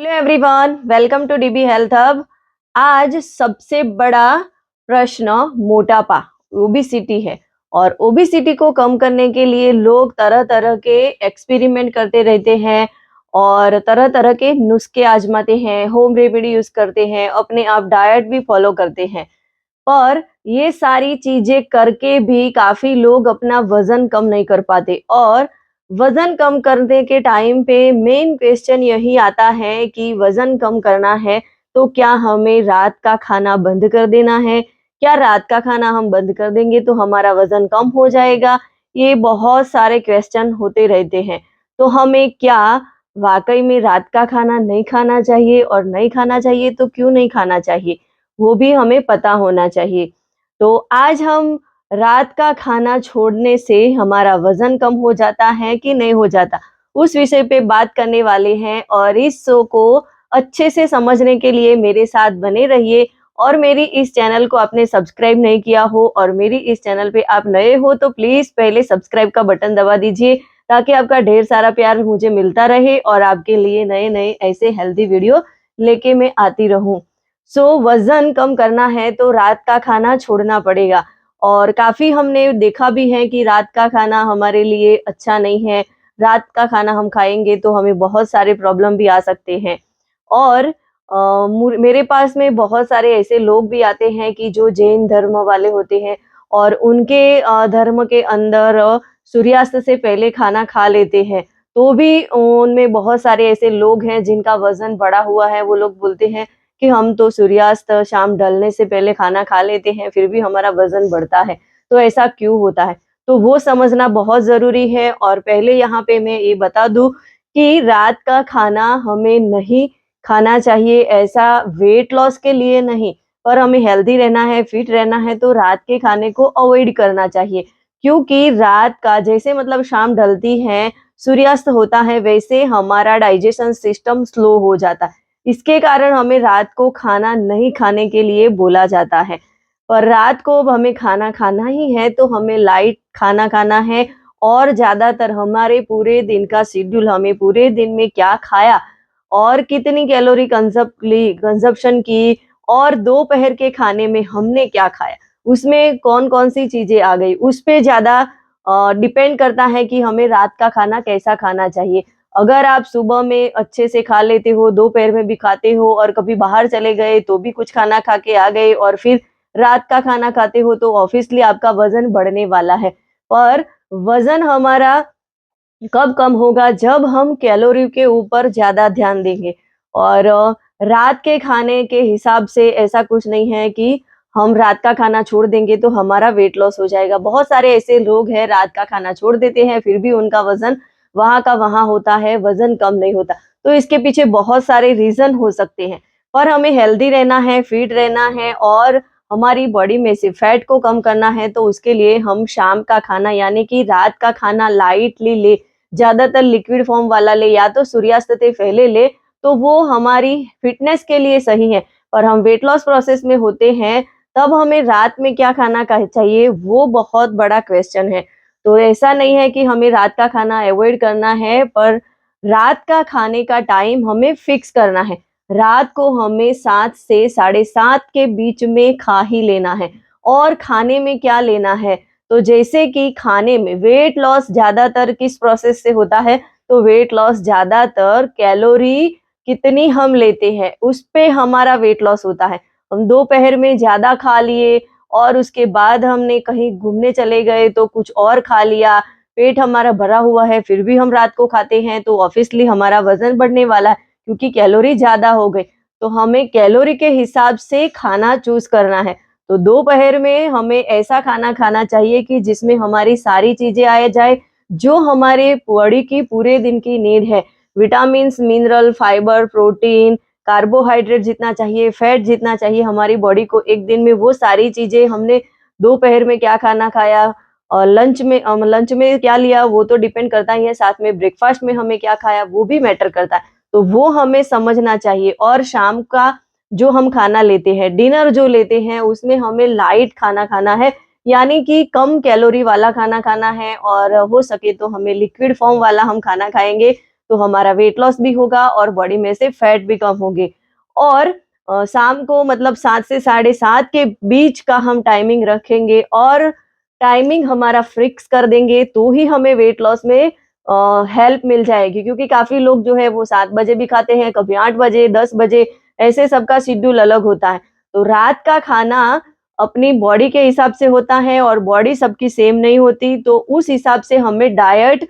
Hello everyone, welcome to DB health hub. आज सबसे बड़ा प्रश्न मोटापा, ओबेसिटी है। और ओबेसिटी को कम करने के लिए लोग तरह तरह के एक्सपेरिमेंट करते रहते हैं और तरह तरह के नुस्खे आजमाते हैं, होम रेमेडी यूज करते हैं, अपने आप डाइट भी फॉलो करते हैं। पर ये सारी चीजें करके भी काफी लोग अपना वजन कम नहीं कर पाते। और वजन कम करने के टाइम पे मेन क्वेश्चन यही आता है कि वजन कम करना है तो क्या हमें रात का खाना बंद कर देना है? क्या रात का खाना हम बंद कर देंगे तो हमारा वजन कम हो जाएगा? ये बहुत सारे क्वेश्चन होते रहते हैं। तो हमें क्या वाकई में रात का खाना नहीं खाना चाहिए, और नहीं खाना चाहिए तो क्यों नहीं खाना चाहिए, वो भी हमें पता होना चाहिए। तो आज हम रात का खाना छोड़ने से हमारा वजन कम हो जाता है कि नहीं हो जाता, उस विषय पे बात करने वाले हैं। और इस शो को अच्छे से समझने के लिए मेरे साथ बने रहिए। और मेरी इस चैनल को आपने सब्सक्राइब नहीं किया हो और मेरी इस चैनल पे आप नए हो तो प्लीज पहले सब्सक्राइब का बटन दबा दीजिए, ताकि आपका ढेर सारा प्यार मुझे मिलता रहे और आपके लिए नए नए ऐसे हेल्दी वीडियो लेके मैं आती रहूं। वजन कम करना है तो रात का खाना छोड़ना पड़ेगा। और काफी हमने देखा भी है कि रात का खाना हमारे लिए अच्छा नहीं है। रात का खाना हम खाएंगे तो हमें बहुत सारे प्रॉब्लम भी आ सकते हैं। और मेरे पास में बहुत सारे ऐसे लोग भी आते हैं कि जो जैन धर्म वाले होते हैं और उनके धर्म के अंदर सूर्यास्त से पहले खाना खा लेते हैं। तो भी उनमें बहुत सारे ऐसे लोग हैं जिनका वजन बढ़ा हुआ है। वो लोग बोलते हैं कि हम तो सूर्यास्त शाम ढलने से पहले खाना खा लेते हैं, फिर भी हमारा वजन बढ़ता है। तो ऐसा क्यों होता है, तो वो समझना बहुत ज़रूरी है। और पहले यहाँ पे मैं ये बता दूँ कि रात का खाना हमें नहीं खाना चाहिए, ऐसा वेट लॉस के लिए नहीं, पर हमें हेल्दी रहना है, फिट रहना है तो रात के खाने को अवॉइड करना चाहिए। क्योंकि रात का जैसे मतलब शाम ढलती है, सूर्यास्त होता है, वैसे हमारा डाइजेशन सिस्टम स्लो हो जाता है। इसके कारण हमें रात को खाना नहीं खाने के लिए बोला जाता है। पर रात को हमें खाना खाना ही है तो हमें लाइट खाना खाना है। और ज़्यादातर हमारे पूरे दिन का शेड्यूल, हमें पूरे दिन में क्या खाया और कितनी कैलोरी कंजप्शन की और दोपहर के खाने में हमने क्या खाया, उसमें कौन-कौन सी चीज़ें आ गई, उस पे ज़्यादा डिपेंड करता है कि हमें रात का खाना कैसा खाना चाहिए। अगर आप सुबह में अच्छे से खा लेते हो, दोपहर में भी खाते हो और कभी बाहर चले गए तो भी कुछ खाना खा के आ गए और फिर रात का खाना खाते हो तो ऑब्वियसली आपका वज़न बढ़ने वाला है। पर वज़न हमारा कब कम होगा, जब हम कैलोरी के ऊपर ज़्यादा ध्यान देंगे। और रात के खाने के हिसाब से ऐसा कुछ नहीं है कि हम रात का खाना छोड़ देंगे तो हमारा वेट लॉस हो जाएगा। बहुत सारे ऐसे लोग हैं रात का खाना छोड़ देते हैं, फिर भी उनका वज़न वहाँ का वहाँ होता है, वज़न कम नहीं होता। तो इसके पीछे बहुत सारे रीज़न हो सकते हैं। पर हमें हेल्दी रहना है, फिट रहना है और हमारी बॉडी में से फैट को कम करना है, तो उसके लिए हम शाम का खाना यानी कि रात का खाना लाइटली ले, ज़्यादातर लिक्विड फॉर्म वाला ले या तो सूर्यास्त से पहले ले, तो वो हमारी फिटनेस के लिए सही है। और हम वेट लॉस प्रोसेस में होते हैं, तब हमें रात में क्या खाना चाहिए, वो बहुत बड़ा क्वेश्चन है। तो ऐसा नहीं है कि हमें रात का खाना अवॉइड करना है, पर रात का खाने का टाइम हमें फिक्स करना है। रात को हमें 7 से साढ़े 7 के बीच में खा ही लेना है। और खाने में क्या लेना है, तो जैसे कि खाने में वेट लॉस ज़्यादातर किस प्रोसेस से होता है, तो वेट लॉस ज़्यादातर कैलोरी कितनी हम लेते हैं उस पे हमारा वेट लॉस होता है। हम दोपहर में ज़्यादा खा लिए और उसके बाद हमने कहीं घूमने चले गए तो कुछ और खा लिया, पेट हमारा भरा हुआ है फिर भी हम रात को खाते हैं, तो ऑब्वियसली हमारा वज़न बढ़ने वाला है क्योंकि कैलोरी ज़्यादा हो गई। तो हमें कैलोरी के हिसाब से खाना चूज़ करना है। तो दोपहर में हमें ऐसा खाना खाना चाहिए कि जिसमें हमारी सारी चीज़ें आ जाए, जो हमारे बॉडी की पूरे दिन की नीड है। Vitamins, mineral, fibre, protein, carbohydrate जितना चाहिए, फैट जितना चाहिए हमारी बॉडी को एक दिन में, वो सारी चीज़ें हमने दोपहर में क्या खाना खाया और लंच में क्या लिया वो तो डिपेंड करता ही है, साथ में ब्रेकफ़ास्ट में हमें क्या खाया वो भी मैटर करता है। तो वो हमें समझना चाहिए। और शाम का जो हम खाना लेते हैं, डिनर जो लेते हैं, उसमें हमें लाइट खाना खाना है, यानी कि कम कैलोरी वाला खाना खाना है। और हो सके तो हमें लिक्विड फॉर्म वाला हम खाना खाएँगे, तो हमारा वेट लॉस भी होगा और बॉडी में से फैट भी कम होंगे। और शाम को मतलब 7 से 7:30 के बीच का हम टाइमिंग रखेंगे और टाइमिंग हमारा फिक्स कर देंगे तो ही हमें वेट लॉस में हेल्प मिल जाएगी, क्योंकि काफ़ी लोग जो है वो 7 बजे भी खाते हैं, कभी 8 बजे, 10 बजे, ऐसे सबका शेड्यूल अलग होता है। तो रात का खाना अपनी बॉडी के हिसाब से होता है और बॉडी सबकी सेम नहीं होती, तो उस हिसाब से हमें डाइट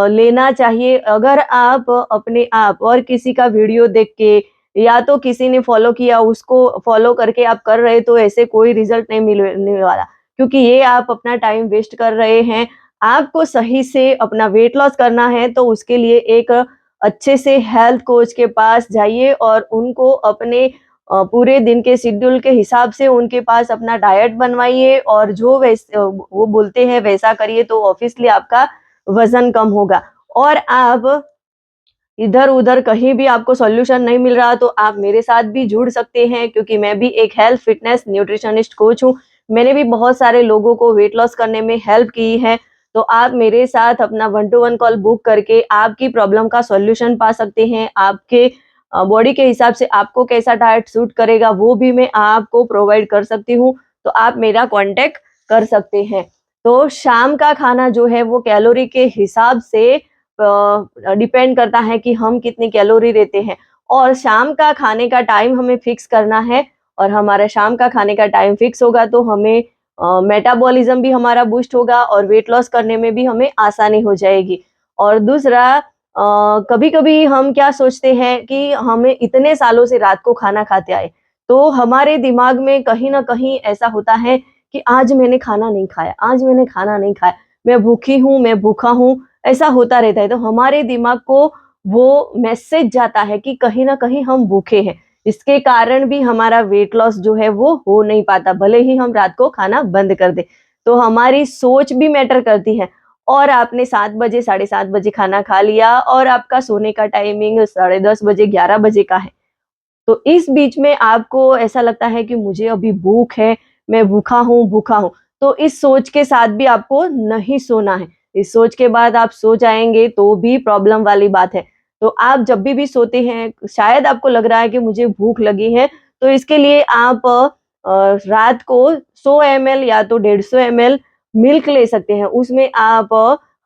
लेना चाहिए। अगर आप अपने आप और किसी का वीडियो देख के या तो किसी ने फॉलो किया उसको फॉलो करके आप कर रहे, तो ऐसे कोई रिजल्ट नहीं मिलने वाला, क्योंकि ये आप अपना टाइम वेस्ट कर रहे हैं। आपको सही से अपना वेट लॉस करना है तो उसके लिए एक अच्छे से हेल्थ कोच के पास जाइए और उनको अपने पूरे दिन के शेड्यूल के हिसाब से उनके पास अपना डाइट बनवाइए और जो वो बोलते हैं वैसा करिए, तो ऑब्वियसली आपका वज़न कम होगा। और आप इधर-उधर कहीं भी आपको सॉल्यूशन नहीं मिल रहा तो आप मेरे साथ भी जुड़ सकते हैं, क्योंकि मैं भी एक हेल्थ, फिटनेस, न्यूट्रिशनिस्ट कोच हूँ। मैंने भी बहुत सारे लोगों को वेट लॉस करने में हेल्प की है। तो आप मेरे साथ अपना 1 टू 1 कॉल बुक करके आपकी प्रॉब्लम का सॉल्यूशन पा सकते हैं। आपके बॉडी के हिसाब से आपको कैसा डाइट सूट करेगा वो भी मैं आपको प्रोवाइड कर सकती हूँ। तो आप मेरा कॉन्टैक्ट कर सकते हैं। तो शाम का खाना जो है वो कैलोरी के हिसाब से डिपेंड करता है कि हम कितनी कैलोरी लेते हैं, और शाम का खाने का टाइम हमें फिक्स करना है। और हमारा शाम का खाने का टाइम फिक्स होगा तो हमें मेटाबॉलिज्म भी हमारा बूस्ट होगा और वेट लॉस करने में भी हमें आसानी हो जाएगी। और दूसरा, कभी-कभी हम क्या सोचते हैं कि हमें इतने सालों से रात को खाना खाते आए, तो हमारे दिमाग में कहीं न कहीं ऐसा होता है कि आज मैंने खाना नहीं खाया, आज मैंने खाना नहीं खाया, मैं भूखी हूँ, मैं भूखा हूँ, ऐसा होता रहता है। तो हमारे दिमाग को वो मैसेज जाता है कि कहीं न कहीं हम भूखे हैं। इसके कारण भी हमारा वेट लॉस जो है वो हो नहीं पाता, भले ही हम रात को खाना बंद कर दें। तो हमारी सोच भी मैटर करती है। और आपने 7 बजे, 7:30 बजे खाना खा लिया और आपका सोने का टाइमिंग 10:30 बजे, 11 बजे का है। तो इस बीच में आपको ऐसा लगता है कि मुझे अभी भूख है, मैं भूखा हूँ, भूखा हूँ। तो इस सोच के साथ भी आपको नहीं सोना है। इस सोच के बाद आप सो जाएँगे तो भी प्रॉब्लम वाली बात है। तो आप जब भी सोते हैं, शायद आपको लग रहा है कि मुझे भूख लगी है, तो इसके लिए आप रात को 100 एमएल या तो 150 एमएल मिल्क ले सकते हैं। उसमें आप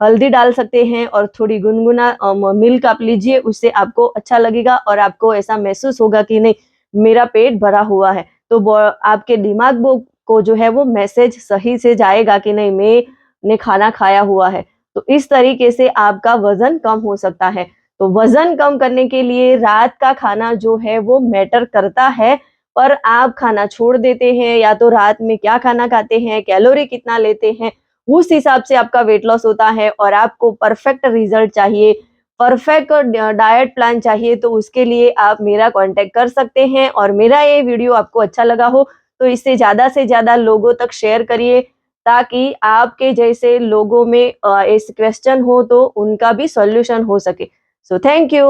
हल्दी डाल सकते हैं और थोड़ी गुनगुना मिल्क आप लीजिए, उससे आपको अच्छा लगेगा और आपको ऐसा महसूस होगा कि नहीं, मेरा पेट भरा हुआ है। तो आपके दिमाग को जो है वो मैसेज सही से जाएगा कि नहीं, मैंने खाना खाया हुआ है। तो इस तरीके से आपका वज़न कम हो सकता है। तो वज़न कम करने के लिए रात का खाना जो है वो मैटर करता है, पर आप खाना छोड़ देते हैं या तो रात में क्या खाना खाते हैं, कैलोरी कितना लेते हैं, उस हिसाब से आपका वेट लॉस होता है। और आपको परफेक्ट रिजल्ट चाहिए, परफेक्ट डाइट प्लान चाहिए, तो उसके लिए आप मेरा कॉन्टैक्ट कर सकते हैं। और मेरा ये वीडियो आपको अच्छा लगा हो तो इसे ज़्यादा से ज़्यादा लोगों तक शेयर करिए, ताकि आपके जैसे लोगों में ऐसे क्वेश्चन हो तो उनका भी सॉल्यूशन हो सके। So thank you.